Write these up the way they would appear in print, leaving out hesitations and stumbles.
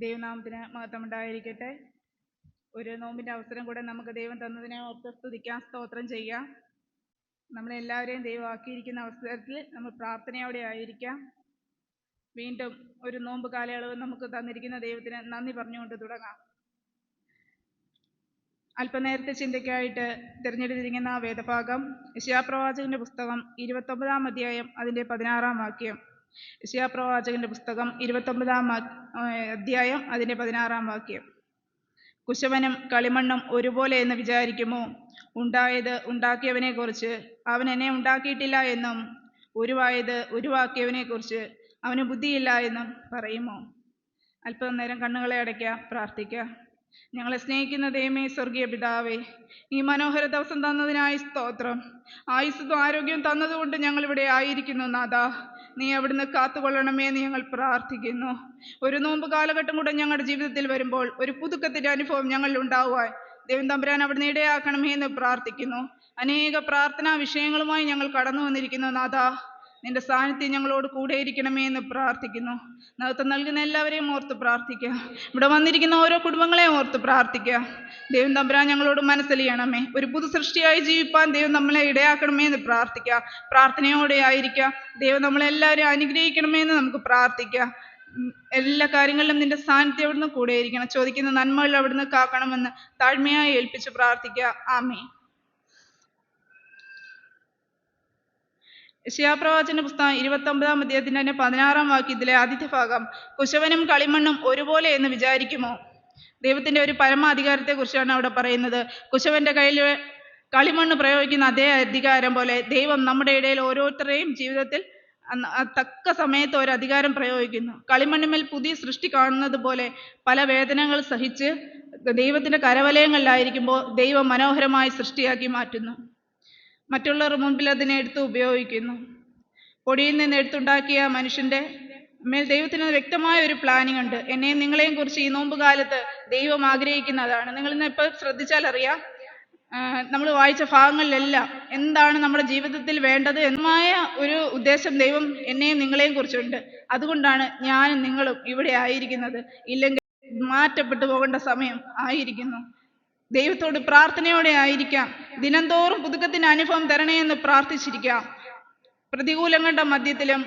ദൈവനാമത്തിന് മഹത്വം ഉണ്ടായിരിക്കട്ടെ. ഒരു നോമ്പിന്റെ അവസരം കൂടെ നമുക്ക് ദൈവം തന്നതിനെ ഓർത്ത് സ്തുതിക്കാം, സ്തോത്രം ചെയ്യാം. നമ്മളെല്ലാവരെയും ദൈവം ആക്കിയിരിക്കുന്ന അവസരത്തിൽ നമ്മൾ പ്രാർത്ഥനയോടെ ആയിരിക്കാം. വീണ്ടും ഒരു നോമ്പ് കാലയളവ് നമുക്ക് തന്നിരിക്കുന്ന ദൈവത്തിന് നന്ദി പറഞ്ഞുകൊണ്ട് തുടങ്ങാം. അല്പനേരത്തെ ചിന്തയ്ക്കായിട്ട് തിരഞ്ഞെടുത്തിരിക്കുന്ന വേദഭാഗം യെശയ്യാപ്രവാചകന്റെ പുസ്തകം 29-ാം അധ്യായം അതിൻ്റെ 16-ാം വാക്യം. യെശയ്യാപ്രവാചകന്റെ പുസ്തകം 29-ാം അധ്യായം അതിൻ്റെ 16-ാം വാക്യം. കുശവനും കളിമണ്ണും ഒരുപോലെ എന്ന് വിചാരിക്കുമോ? ഉണ്ടായത് ഉണ്ടാക്കിയവനെ കുറിച്ച് അവൻ എന്നെ ഉണ്ടാക്കിയിട്ടില്ല എന്നും ഉരുവായത് ഉരുവാക്കിയവനെ കുറിച്ച് അവന് ബുദ്ധിയില്ല എന്നും പറയുമോ? അല്പം നേരം കണ്ണുകളെ അടയ്ക്കാം, പ്രാർത്ഥിക്കാം. ഞങ്ങളെ സ്നേഹിക്കുന്ന ദൈവമേ, സ്വർഗീയ പിതാവേ, ഈ മനോഹര ദിവസം തന്നതിനായി സ്തോത്രം. ആയുസ്സും ആരോഗ്യവും തന്നതുകൊണ്ട് ഞങ്ങൾ ഇവിടെ ആയിരിക്കുന്നു. നാഥാ, നീ അവിടുന്ന് കാത്തുകൊള്ളണമേ എന്ന് ഞങ്ങൾ പ്രാർത്ഥിക്കുന്നു. ഒരു നോമ്പ് കാലഘട്ടം കൂടെ ഞങ്ങളുടെ ജീവിതത്തിൽ വരുമ്പോൾ ഒരു പുതുക്കത്തിന്റെ അനുഭവം ഞങ്ങളിൽ ഉണ്ടാവുവാൻ ദൈവം തമ്പുരാൻ അവിടുന്ന് ഇടയാക്കണമേ എന്ന് പ്രാർത്ഥിക്കുന്നു. അനേക പ്രാർത്ഥനാ വിഷയങ്ങളുമായി ഞങ്ങൾ കടന്നു വന്നിരിക്കുന്നു. നാഥാ, നിന്റെ സാന്നിധ്യം ഞങ്ങളോട് കൂടെ ഇരിക്കണമേ എന്ന് പ്രാർത്ഥിക്കുന്നു. നേതൃത്വം നൽകുന്ന എല്ലാവരെയും ഓർത്ത് പ്രാർത്ഥിക്കുക. ഇവിടെ വന്നിരിക്കുന്ന ഓരോ കുടുംബങ്ങളെയും ഓർത്ത് പ്രാർത്ഥിക്കുക. ദൈവം തമ്പുരാൻ ഞങ്ങളോട് മനസ്സിലിയണമേ. ഒരു പുതു സൃഷ്ടിയായി ജീവിപ്പാൻ ദൈവം നമ്മളെ ഇടയാക്കണമേ എന്ന് പ്രാർത്ഥിക്കുക. പ്രാർത്ഥനയോടെ ആയിരിക്കുക. ദൈവം നമ്മളെല്ലാവരെയും അനുഗ്രഹിക്കണമേ എന്ന് നമുക്ക് പ്രാർത്ഥിക്കാം. എല്ലാ കാര്യങ്ങളിലും നിന്റെ സാന്നിധ്യം അവിടുന്ന് കൂടെ ഇരിക്കണം. ചോദിക്കുന്ന നന്മകൾ അവിടുന്ന് കാക്കണമെന്ന് താഴ്മയായി ഏൽപ്പിച്ച് പ്രാർത്ഥിക്കുക. ആമേൻ. യെശയ്യാപ്രവാചകന്റെ പുസ്തകം 29-ാം അധ്യായത്തിന്റെ 16-ാം വാക്യത്തിലെ ആദ്യത്തെ ഭാഗം കുശവനും കളിമണ്ണും ഒരുപോലെ എന്ന് വിചാരിക്കുമോ? ദൈവത്തിന്റെ ഒരു പരമാധികാരത്തെ കുറിച്ചാണ് അവിടെ പറയുന്നത്. കുശവന്റെ കയ്യിൽ കളിമണ്ണ് പ്രയോഗിക്കുന്ന അതേ അധികാരം പോലെ ദൈവം നമ്മുടെ ഇടയിൽ ഓരോരുത്തരുടെയും ജീവിതത്തിൽ തക്ക സമയത്ത് ഒരു അധികാരം പ്രയോഗിക്കുന്നു. കളിമണ്ണിന്മേൽ പുതിയ സൃഷ്ടി കാണുന്നത് പോലെ പല വേദനകൾ സഹിച്ച് ദൈവത്തിന്റെ കരവലയങ്ങളിലായിരിക്കുമ്പോൾ ദൈവം മനോഹരമായി സൃഷ്ടിയാക്കി മാറ്റുന്നു. മറ്റുള്ളവർ മുൻപിൽ അതിനെ എടുത്ത് ഉപയോഗിക്കുന്നു. പൊടിയിൽ നിന്ന് എടുത്തുണ്ടാക്കിയ മനുഷ്യന്റെ മേൽ ദൈവത്തിന് വ്യക്തമായ ഒരു പ്ലാനിങ് ഉണ്ട്. എന്നെയും നിങ്ങളെയും കുറിച്ച് ഈ നോമ്പ് കാലത്ത് ദൈവം ആഗ്രഹിക്കുന്നതാണ്. നിങ്ങൾ ഇന്ന് ഇപ്പോൾ ശ്രദ്ധിച്ചാൽ അറിയാം, നമ്മൾ വായിച്ച ഭാഗങ്ങളിലെല്ലാം എന്താണ് നമ്മുടെ ജീവിതത്തിൽ വേണ്ടത് എന്നമായ ഒരു ഉദ്ദേശം ദൈവം എന്നെയും നിങ്ങളെയും കുറിച്ചുണ്ട്. അതുകൊണ്ടാണ് ഞാനും നിങ്ങളും ഇവിടെ ആയിരിക്കുന്നത്. ഇല്ലെങ്കിൽ മാറ്റപ്പെട്ടു പോകേണ്ട സമയം ആയിരിക്കുന്നു. ദൈവത്തോട് പ്രാർത്ഥനയോടെ ആയിരിക്കാം. ദിനംതോറും പുതുക്കത്തിന് അനുഭവം തരണേ എന്ന് പ്രാർത്ഥിച്ചിരിക്കാം. പ്രതികൂലങ്ങളുടെ മധ്യത്തിലും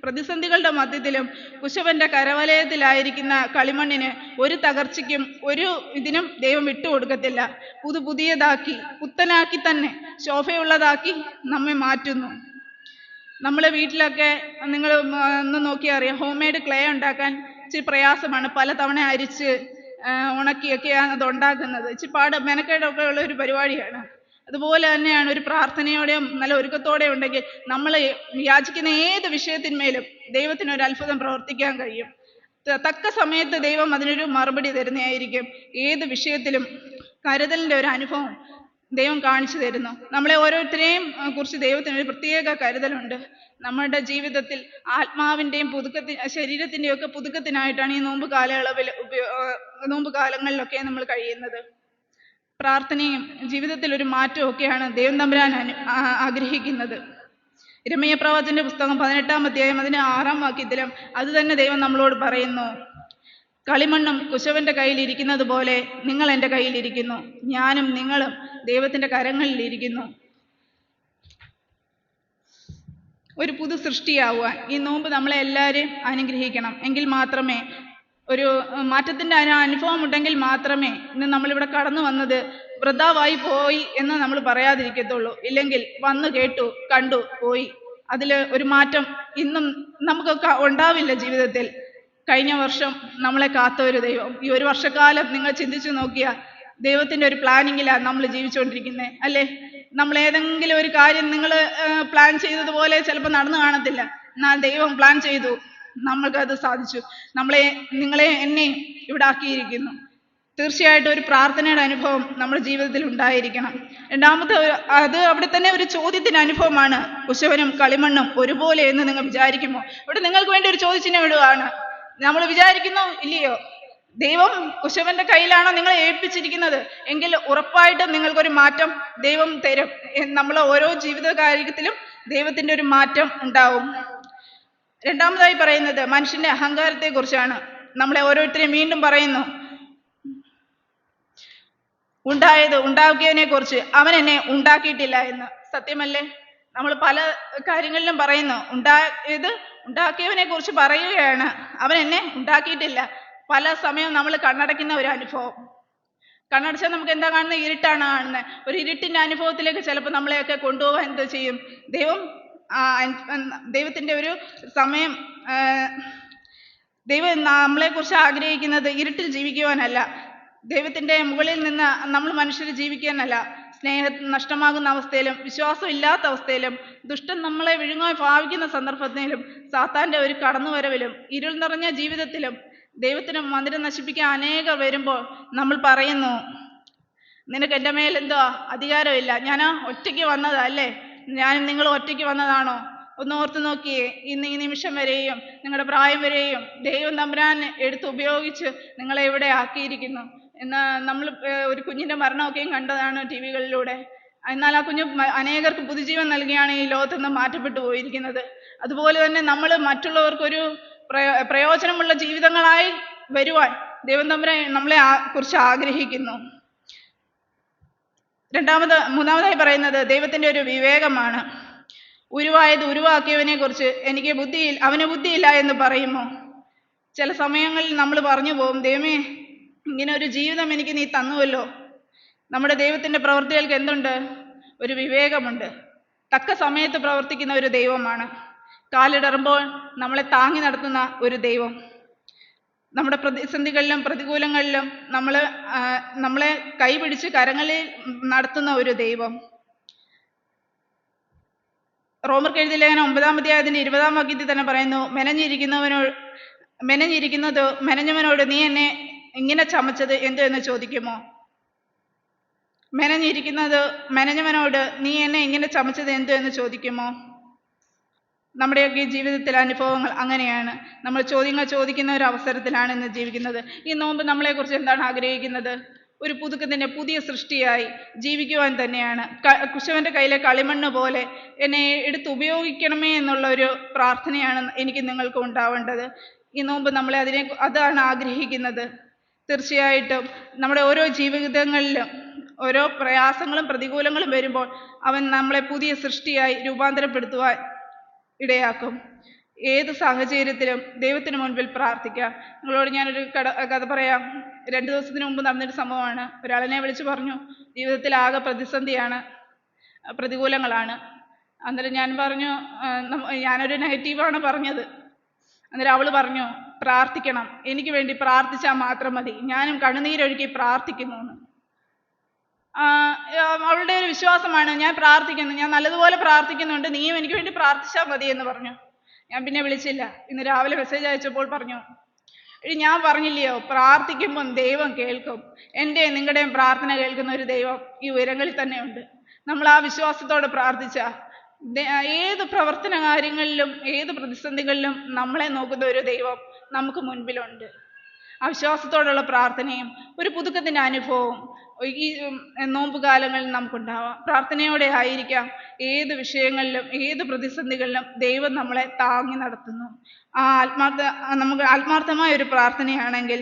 പ്രതിസന്ധികളുടെ മധ്യത്തിലും കുശവന്റെ കരവലയത്തിലായിരിക്കുന്ന കളിമണ്ണിന് ഒരു തകർച്ചയ്ക്കും ഒരു ഇതിനും ദൈവം വിട്ടുകൊടുക്കത്തില്ല. പുതിയതാക്കി പുത്തനാക്കി തന്നെ ശോഭയുള്ളതാക്കി നമ്മെ മാറ്റുന്നു. നമ്മളെ വീട്ടിലൊക്കെ നിങ്ങൾ ഒന്ന് നോക്കിയാൽ അറിയാം, ഹോം മെയ്ഡ് ക്ലേ ഉണ്ടാക്കാൻ ഇച്ചിരി പ്രയാസമാണ്. പലതവണ അരിച്ച് ഉണക്കിയൊക്കെയാണ് അത് ഉണ്ടാക്കുന്നത്. ഇച്ചിരി മെനക്കേടൊക്കെ ഉള്ള ഒരു പരിപാടിയാണ്. അതുപോലെ തന്നെയാണ് ഒരു പ്രാർത്ഥനയോടെയും നല്ല ഒരുക്കത്തോടെ ഉണ്ടെങ്കിൽ നമ്മൾ യാചിക്കുന്ന ഏത് വിഷയത്തിന്മേലും ദൈവത്തിന് ഒരു അത്ഭുതം പ്രവർത്തിക്കാൻ കഴിയും. തക്ക സമയത്ത് ദൈവം അതിനൊരു മറുപടി തരുന്നതായിരിക്കും. ഏത് വിഷയത്തിലും കരുതലിന്റെ ഒരു അനുഭവം ദൈവം കാണിച്ചു തരുന്നു. നമ്മളെ ഓരോരുത്തരെയും കുറിച്ച് ദൈവത്തിന് ഒരു പ്രത്യേക കരുതലുണ്ട്. നമ്മുടെ ജീവിതത്തിൽ ആത്മാവിൻ്റെയും ശരീരത്തിൻ്റെയും ഒക്കെ പുതുക്കത്തിനായിട്ടാണ് ഈ നോമ്പ് നോമ്പ് കാലങ്ങളിലൊക്കെ നമ്മൾ കഴിയുന്നത്. പ്രാർത്ഥനയും ജീവിതത്തിൽ ഒരു മാറ്റവും ഒക്കെയാണ് ദൈവം തമ്പുരാൻ ആഗ്രഹിക്കുന്നത്. യിരെമ്യാ പ്രവാചകന്റെ പുസ്തകം 18-ാം അധ്യായം അതിന്റെ 6-ാം വാക്യത്തിലും അത് തന്നെ ദൈവം നമ്മളോട് പറയുന്നു. കളിമണ്ണും കുശവന്റെ കയ്യിൽ ഇരിക്കുന്നത് പോലെ നിങ്ങൾ എൻ്റെ കയ്യിലിരിക്കുന്നു, ഞാനും നിങ്ങളും ദൈവത്തിന്റെ കരങ്ങളിലിരിക്കുന്നു. ഒരു പുതു സൃഷ്ടിയാവുക ഈ നോമ്പ് നമ്മളെ എല്ലാവരെയും അനുഗ്രഹിക്കണം. എങ്കിൽ മാത്രമേ ഒരു മാറ്റത്തിന്റെ അനുഭവം ഉണ്ടെങ്കിൽ മാത്രമേ ഇന്ന് നമ്മളിവിടെ കടന്നു വന്നത് വൃഥാവായി പോയി എന്ന് നമ്മൾ പറയാതിരിക്കത്തുള്ളൂ. ഇല്ലെങ്കിൽ വന്നു കേട്ടു കണ്ടു പോയി, അതിൽ ഒരു മാറ്റം ഇന്നും നമുക്കൊക്കെ ഉണ്ടാവില്ല ജീവിതത്തിൽ. കഴിഞ്ഞ വർഷം നമ്മളെ കാത്ത ഒരു ദൈവം ഈ ഒരു വർഷക്കാലം നിങ്ങൾ ചിന്തിച്ചു നോക്കിയാൽ ദൈവത്തിന്റെ ഒരു പ്ലാനിങ്ങിലാണ് നമ്മൾ ജീവിച്ചുകൊണ്ടിരിക്കുന്നത്, അല്ലേ? നമ്മൾ ഏതെങ്കിലും ഒരു കാര്യം നിങ്ങൾ പ്ലാൻ ചെയ്തതുപോലെ ചിലപ്പോൾ നടന്നു കാണത്തില്ല. എന്നാൽ ദൈവം പ്ലാൻ ചെയ്തു, നമ്മൾക്കത് സാധിച്ചു. നിങ്ങളെ എന്നെയും ഇവിടെ ആക്കിയിരിക്കുന്നു. തീർച്ചയായിട്ടും ഒരു പ്രാർത്ഥനയുടെ അനുഭവം നമ്മുടെ ജീവിതത്തിൽ ഉണ്ടായിരിക്കണം. രണ്ടാമത്തെ അത് അവിടെ തന്നെ ഒരു ചോദ്യത്തിന്റെ അനുഭവമാണ്. കുശവനും കളിമണ്ണും ഒരുപോലെ എന്ന് നിങ്ങൾ വിചാരിക്കുമോ? ഇവിടെ നിങ്ങൾക്ക് വേണ്ടി ഒരു ചോദ്യചിഹ്നം ഇടുകയാണ്. നമ്മൾ വിചാരിക്കുന്നു ഇല്ലയോ? ദൈവം കുശവന്റെ കയ്യിലാണോ നിങ്ങളെ ഏൽപ്പിച്ചിരിക്കുന്നത്? എങ്കിൽ ഉറപ്പായിട്ടും നിങ്ങൾക്കൊരു മാറ്റം ദൈവം തരും. നമ്മളെ ഓരോ ജീവിത കാര്യത്തിലും ദൈവത്തിന്റെ ഒരു മാറ്റം ഉണ്ടാവും. രണ്ടാമതായി പറയുന്നത് മനുഷ്യന്റെ അഹങ്കാരത്തെ കുറിച്ചാണ്. നമ്മളെ ഓരോരുത്തരെയും വീണ്ടും പറയുന്നു, ഉണ്ടാക്കിയവനെ കുറിച്ച് അവൻ എന്നെ ഉണ്ടാക്കിയിട്ടില്ല എന്ന്. സത്യമല്ലേ? നമ്മൾ പല കാര്യങ്ങളിലും പറയുന്നു, ഉണ്ടാക്കിയവനെ കുറിച്ച് പറയുകയാണ്, അവൻ എന്നെ ഉണ്ടാക്കിയിട്ടില്ല. പല സമയം നമ്മൾ കണ്ണടയ്ക്കുന്ന ഒരു അനുഭവം. കണ്ണടച്ചാൽ നമുക്ക് എന്താ കാണുന്നത്? ഇരുട്ടാണ് കാണുന്നത്. ഒരു ഇരുട്ടിന്റെ അനുഭവത്തിലേക്ക് ചിലപ്പോൾ നമ്മളെയൊക്കെ കൊണ്ടുപോകാൻ എന്ത് ചെയ്യും? ദൈവത്തിന്റെ ഒരു സമയം, ദൈവം നമ്മളെക്കുറിച്ച് ആഗ്രഹിക്കുന്നത് ഇരുട്ടിൽ ജീവിക്കുവാനല്ല, ദൈവത്തിന്റെ മുകളിൽ നിന്ന് നമ്മൾ മനുഷ്യർ ജീവിക്കാനല്ല. സ്നേഹം നഷ്ടമാകുന്ന അവസ്ഥയിലും വിശ്വാസം ഇല്ലാത്ത അവസ്ഥയിലും ദുഷ്ടൻ നമ്മളെ വിഴുങ്ങാൻ ഭാവിക്കുന്ന സന്ദർഭത്തിലും സാത്താന്റെ ഒരു കടന്നുവരവിലും ഇരുൾ നിറഞ്ഞ ജീവിതത്തിലും ദൈവത്തിന് മന്ദിരം നശിപ്പിക്കാൻ അനേകർ വരുമ്പോൾ നമ്മൾ പറയുന്നു, നിനക്ക് എൻ്റെ മേൽ എന്തോ അധികാരമില്ല, ഞാൻ ഒറ്റയ്ക്ക് വന്നതാ അല്ലേ? ഞാനും നിങ്ങൾ ഒറ്റയ്ക്ക് വന്നതാണോ? ഒന്ന് ഓർത്ത് നോക്കിയേ. ഇന്ന് ഈ നിമിഷം വരെയും നിങ്ങളുടെ പ്രായം വരെയും ദൈവം തമ്പുരാൻ എടുത്ത് ഉപയോഗിച്ച് നിങ്ങളെ ഇവിടെ ആക്കിയിരിക്കുന്നു. എന്നാൽ നമ്മൾ ഒരു കുഞ്ഞിൻ്റെ മരണമൊക്കെയും കണ്ടതാണ് ടി വികളിലൂടെ. എന്നാൽ ആ കുഞ്ഞ് അനേകർക്ക് പുതുജീവൻ നൽകിയാണ് ഈ ലോകത്തുനിന്ന് മാറ്റപ്പെട്ടു പോയിരിക്കുന്നത്. അതുപോലെ തന്നെ നമ്മൾ മറ്റുള്ളവർക്കൊരു പ്രയോജനമുള്ള ജീവിതങ്ങളായി വരുവാൻ ദൈവം തമ്പുരാൻ നമ്മളെ കുറിച്ച് ആഗ്രഹിക്കുന്നു. മൂന്നാമതായി പറയുന്നത് ദൈവത്തിന്റെ ഒരു വിവേകമാണ്. ഉരുവാക്കിയവനെ കുറിച്ച് അവന് ബുദ്ധിയില്ല എന്ന് പറയുമോ? ചില സമയങ്ങളിൽ നമ്മൾ പറഞ്ഞു പോകും, ദൈവമേ, ഇങ്ങനെ ഒരു ജീവിതം എനിക്ക് നീ തന്നുവല്ലോ. നമ്മുടെ ദൈവത്തിന്റെ പ്രവൃത്തികൾക്ക് എന്തുണ്ട്? ഒരു വിവേകമുണ്ട്. തക്ക സമയത്ത് പ്രവർത്തിക്കുന്ന ഒരു ദൈവമാണ്. കാലിടറുമ്പോൾ നമ്മളെ താങ്ങി നടത്തുന്ന ഒരു ദൈവം. നമ്മുടെ പ്രതിസന്ധികളിലും പ്രതികൂലങ്ങളിലും നമ്മളെ കൈപിടിച്ച് കരങ്ങളിൽ നടത്തുന്ന ഒരു ദൈവം. റോമർക്ക് എഴുതിയ ലേഖനം 9-ാം അധ്യായത്തിന്റെ 20-ാം വാക്യത്തിൽ തന്നെ പറയുന്നു, മെനഞ്ഞവനോട് നീ എന്നെ ഇങ്ങനെ ചമച്ചത് എന്ത് എന്ന് ചോദിക്കുമോ? മെനഞ്ഞവനോട് നീ എന്നെ ഇങ്ങനെ ചമച്ചത് എന്ത് എന്ന് ചോദിക്കുമോ? നമ്മുടെയൊക്കെ ജീവിതത്തിലെ അനുഭവങ്ങൾ അങ്ങനെയാണ്. നമ്മൾ ചോദ്യങ്ങൾ ചോദിക്കുന്ന ഒരു അവസരത്തിലാണ് ഇന്ന് ജീവിക്കുന്നത്. ഈ നോമ്പ് നമ്മളെക്കുറിച്ച് എന്താണ് ആഗ്രഹിക്കുന്നത്? ഒരു പുതിയ സൃഷ്ടിയായി ജീവിക്കുവാൻ തന്നെയാണ്. കുശവന്റെ കയ്യിലെ കളിമണ്ണ് പോലെ എന്നെ എടുത്ത് ഉപയോഗിക്കണമേ എന്നുള്ള ഒരു പ്രാർത്ഥനയാണ് എനിക്ക് നിങ്ങൾക്ക് ഉണ്ടാവേണ്ടത്. ഈ നോമ്പ് നമ്മളെ അതാണ് ആഗ്രഹിക്കുന്നത്. തീർച്ചയായിട്ടും നമ്മുടെ ഓരോ ജീവിതങ്ങളിലും ഓരോ പ്രയാസങ്ങളും പ്രതികൂലങ്ങളും വരുമ്പോൾ അവൻ നമ്മളെ പുതിയ സൃഷ്ടിയായി രൂപാന്തരപ്പെടുത്തുവാൻ ഇടയാക്കും. ഏത് സാഹചര്യത്തിലും ദൈവത്തിന് മുൻപിൽ പ്രാർത്ഥിക്കാം. നിങ്ങളോട് ഞാനൊരു കഥ പറയാം. 2 ദിവസത്തിന് മുമ്പ് നടന്നൊരു സംഭവമാണ്. ഒരാളെന്നെ വിളിച്ചു പറഞ്ഞു, ജീവിതത്തിൽ ആകെ പ്രതിസന്ധിയാണ്, പ്രതികൂലങ്ങളാണ്. അന്നേരം ഞാൻ പറഞ്ഞു, ഞാനൊരു നെഗറ്റീവാണ് പറഞ്ഞത്. അന്നേരം അവള് പറഞ്ഞു, പ്രാർത്ഥിക്കണം, എനിക്ക് വേണ്ടി പ്രാർത്ഥിച്ചാൽ മാത്രം മതി, ഞാനും കണ്ണുനീരൊഴുക്കി പ്രാർത്ഥിക്കുന്നു എന്ന്. അവളുടെ ഒരു വിശ്വാസമാണ്, ഞാൻ പ്രാർത്ഥിക്കുന്നു, ഞാൻ നല്ലതുപോലെ പ്രാർത്ഥിക്കുന്നുണ്ട്, നീയും എനിക്ക് വേണ്ടി പ്രാർത്ഥിച്ചാൽ മതി എന്ന് പറഞ്ഞു. ഞാൻ പിന്നെ വിളിച്ചില്ല. ഇന്ന് രാവിലെ മെസ്സേജ് അയച്ചപ്പോൾ പറഞ്ഞു, ഞാൻ പറഞ്ഞില്ലയോ, പ്രാർത്ഥിക്കുമ്പം ദൈവം കേൾക്കും. എൻ്റെയും നിങ്ങളുടെയും പ്രാർത്ഥന കേൾക്കുന്ന ഒരു ദൈവം ഈ ഉയരങ്ങളിൽ തന്നെ ഉണ്ട്. നമ്മൾ ആ വിശ്വാസത്തോടെ പ്രാർത്ഥിച്ച ഏത് പ്രവർത്തന കാര്യങ്ങളിലും ഏത് പ്രതിസന്ധികളിലും നമ്മളെ നോക്കുന്ന ഒരു ദൈവം നമുക്ക് മുൻപിലുണ്ട്. ആ വിശ്വാസത്തോടുള്ള പ്രാർത്ഥനയും ഒരു പുതുക്കത്തിൻ്റെ അനുഭവവും ഈ നോമ്പുകാലങ്ങളിൽ നമുക്കുണ്ടാവാം. പ്രാർത്ഥനയോടെ ആയിരിക്കാം. ഏത് വിഷയങ്ങളിലും ഏത് പ്രതിസന്ധികളിലും ദൈവം നമ്മളെ താങ്ങി നടത്തുന്നു. നമുക്ക് ആത്മാർത്ഥമായ ഒരു പ്രാർത്ഥനയാണെങ്കിൽ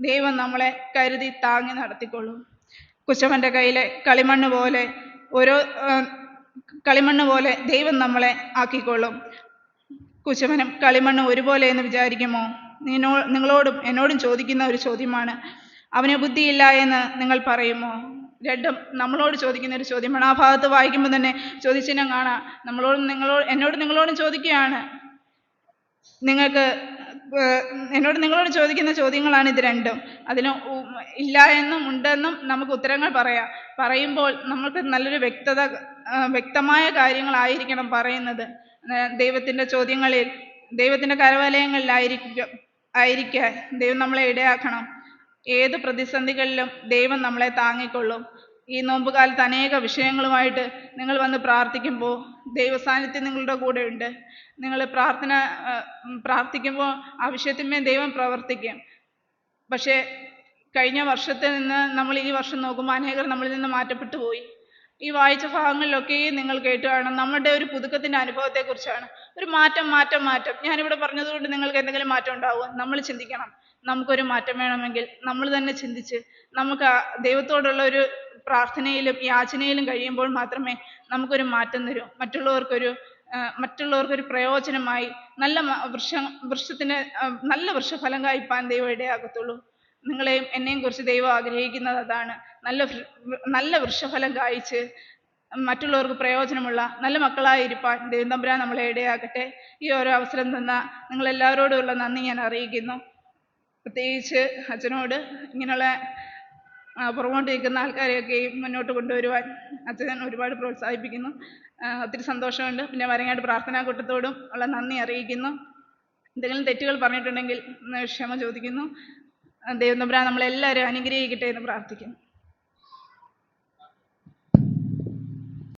ദൈവം നമ്മളെ കരുതി താങ്ങി നടത്തിക്കൊള്ളും. കുശവന്റെ കയ്യിലെ കളിമണ്ണ് പോലെ ദൈവം നമ്മളെ ആക്കിക്കൊള്ളും. കുശവനും കളിമണ്ണും ഒരുപോലെ എന്ന് വിചാരിക്കുമോ? നിങ്ങളോടും എന്നോടും ചോദിക്കുന്ന ഒരു ചോദ്യമാണ്. അവന് ബുദ്ധിയില്ല എന്ന് നിങ്ങൾ പറയുമോ? രണ്ടും നമ്മളോട് ചോദിക്കുന്ന ഒരു ചോദ്യമാണ്. ആ ഭാഗത്ത് വായിക്കുമ്പോൾ തന്നെ ചോദ്യചിഹ്നം കാണാം. നിങ്ങളോടും ചോദിക്കുകയാണ്. നിങ്ങളോട് ചോദിക്കുന്ന ചോദ്യങ്ങളാണ് ഇത് രണ്ടും. അതിന് ഇല്ല എന്നും ഉണ്ടെന്നും നമുക്ക് ഉത്തരങ്ങൾ പറയുമ്പോൾ നമുക്ക് നല്ലൊരു വ്യക്തമായ കാര്യങ്ങളായിരിക്കണം പറയുന്നത്. ദൈവത്തിന്റെ ചോദ്യങ്ങളിൽ, ദൈവത്തിന്റെ കരവലയങ്ങളിലായിരിക്കാൻ ദൈവം നമ്മളെ ഇടയാക്കണം. ഏത് പ്രതിസന്ധികളിലും ദൈവം നമ്മളെ താങ്ങിക്കൊള്ളും. ഈ നോമ്പുകാലത്ത് അനേക വിഷയങ്ങളുമായിട്ട് നിങ്ങൾ വന്ന് പ്രാർത്ഥിക്കുമ്പോൾ ദൈവസാന്നിധ്യം നിങ്ങളുടെ കൂടെ ഉണ്ട്. നിങ്ങൾ പ്രാർത്ഥിക്കുമ്പോൾ ആ വിഷയത്തിന്മേൽ ദൈവം പ്രവർത്തിക്കും. പക്ഷേ കഴിഞ്ഞ വർഷത്തിൽ നിന്ന് നമ്മൾ ഈ വർഷം നോക്കുമ്പോൾ അനേകർ നമ്മളിൽ നിന്ന് മാറ്റപ്പെട്ടു പോയി. ഈ വായിച്ച ഭാഗങ്ങളിലൊക്കെയും നിങ്ങൾ കേട്ടു കാണും നമ്മുടെ ഒരു പുതുക്കത്തിൻ്റെ അനുഭവത്തെക്കുറിച്ചാണ്. ഒരു മാറ്റം മാറ്റം മാറ്റം. ഞാനിവിടെ പറഞ്ഞതുകൊണ്ട് നിങ്ങൾക്ക് എന്തെങ്കിലും മാറ്റം ഉണ്ടാവുമോ? നമ്മൾ ചിന്തിക്കണം. നമുക്കൊരു മാറ്റം വേണമെങ്കിൽ നമ്മൾ തന്നെ ചിന്തിച്ച് നമുക്ക് ദൈവത്തോടുള്ള ഒരു പ്രാർത്ഥനയിലും യാചനയിലും കഴിയുമ്പോൾ മാത്രമേ നമുക്കൊരു മാറ്റം തരൂ. മറ്റുള്ളവർക്കൊരു പ്രയോജനമായി നല്ല വൃക്ഷത്തിന് നല്ല വൃക്ഷഫലം കായ്പാൻ ദൈവം ഇടയാകത്തുള്ളൂ. നിങ്ങളെയും എന്നെയും കുറിച്ച് ദൈവം ആഗ്രഹിക്കുന്നത് അതാണ്. നല്ല വൃക്ഷഫലം കായ്ച്ച് മറ്റുള്ളവർക്ക് പ്രയോജനമുള്ള നല്ല മക്കളായിരിക്കാൻ ദൈവം തമ്പുരാൻ നമ്മളെ ഇടയാക്കട്ടെ. ഈ ഓരോ അവസരം തന്ന നിങ്ങളെല്ലാവരോടുമുള്ള നന്ദി ഞാൻ അറിയിക്കുന്നു. പ്രത്യേകിച്ച് അച്ഛനോട് ഇങ്ങനെയുള്ള പുറകോട്ട് നിൽക്കുന്ന ആൾക്കാരെയൊക്കെയും മുന്നോട്ട് കൊണ്ടുവരുവാൻ അച്ഛൻ ഒരുപാട് പ്രോത്സാഹിപ്പിക്കുന്നു. ഒത്തിരി സന്തോഷമുണ്ട്. പിന്നെ വരങ്ങാട് പ്രാർത്ഥനാ കൂട്ടത്തോടും ഉള്ള നന്ദി അറിയിക്കുന്നു. എന്തെങ്കിലും തെറ്റുകൾ പറഞ്ഞിട്ടുണ്ടെങ്കിൽ ക്ഷമ ചോദിക്കുന്നു. ദൈവം തമ്പുരാൻ നമ്മളെല്ലാവരും അനുഗ്രഹിക്കട്ടെ എന്ന് പ്രാർത്ഥിക്കുന്നു.